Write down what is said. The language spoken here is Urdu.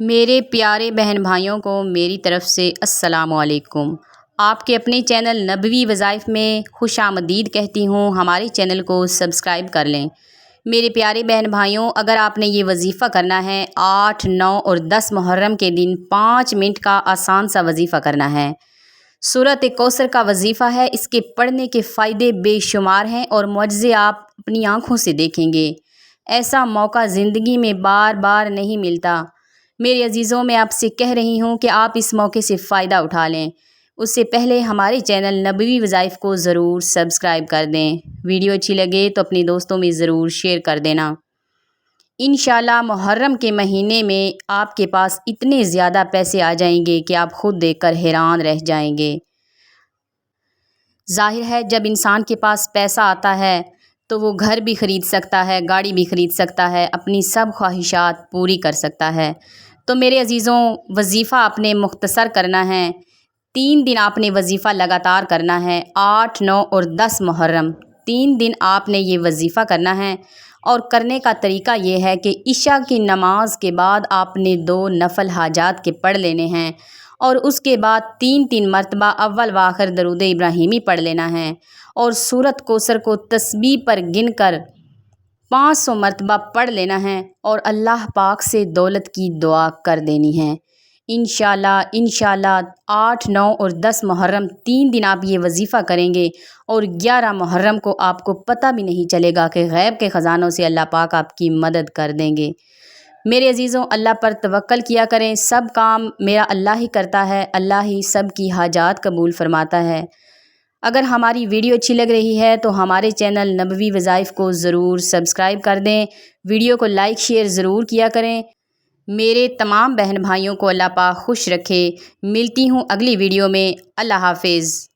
میرے پیارے بہن بھائیوں کو میری طرف سے السلام علیکم۔ آپ کے اپنے چینل نبوی وظائف میں خوش آمدید کہتی ہوں۔ ہمارے چینل کو سبسکرائب کر لیں۔ میرے پیارے بہن بھائیوں، اگر آپ نے یہ وظیفہ کرنا ہے 8، 9 اور 10 محرم کے دن 5 منٹ کا آسان سا وظیفہ کرنا ہے۔ سورۃ کوثر کا وظیفہ ہے۔ اس کے پڑھنے کے فائدے بے شمار ہیں اور معجزے آپ اپنی آنکھوں سے دیکھیں گے۔ ایسا موقع زندگی میں بار بار نہیں ملتا۔ میرے عزیزوں، میں آپ سے کہہ رہی ہوں کہ آپ اس موقع سے فائدہ اٹھا لیں۔ اس سے پہلے ہمارے چینل نبوی وظائف کو ضرور سبسکرائب کر دیں۔ ویڈیو اچھی لگے تو اپنے دوستوں میں ضرور شیئر کر دینا۔ انشاءاللہ محرم کے مہینے میں آپ کے پاس اتنے زیادہ پیسے آ جائیں گے کہ آپ خود دیکھ کر حیران رہ جائیں گے۔ ظاہر ہے جب انسان کے پاس پیسہ آتا ہے تو وہ گھر بھی خرید سکتا ہے، گاڑی بھی خرید سکتا ہے، اپنی سب خواہشات پوری کر سکتا ہے۔ تو میرے عزیزوں، وظیفہ آپ نے مختصر کرنا ہے۔ 3 دن آپ نے وظیفہ لگاتار کرنا ہے۔ 8، 9 اور 10 محرم 3 دن آپ نے یہ وظیفہ کرنا ہے۔ اور کرنے کا طریقہ یہ ہے کہ عشاء کی نماز کے بعد آپ نے 2 نفل حاجات کے پڑھ لینے ہیں، اور اس کے بعد 3 مرتبہ اول و آخر درود ابراہیمی پڑھ لینا ہے، اور سورۃ کوثر کو تسبیح پر گن کر 500 مرتبہ پڑھ لینا ہے، اور اللہ پاک سے دولت کی دعا کر دینی ہے۔ انشاءاللہ 8، 9 اور 10 محرم 3 دن آپ یہ وظیفہ کریں گے، اور 11 محرم کو آپ کو پتہ بھی نہیں چلے گا کہ غیب کے خزانوں سے اللہ پاک آپ کی مدد کر دیں گے۔ میرے عزیزوں، اللہ پر توکل کیا کریں۔ سب کام میرا اللہ ہی کرتا ہے، اللہ ہی سب کی حاجات قبول فرماتا ہے۔ اگر ہماری ویڈیو اچھی لگ رہی ہے تو ہمارے چینل نبوی وظائف کو ضرور سبسکرائب کر دیں۔ ویڈیو کو لائک شیئر ضرور کیا کریں۔ میرے تمام بہن بھائیوں کو اللہ پاک خوش رکھے۔ ملتی ہوں اگلی ویڈیو میں۔ اللہ حافظ۔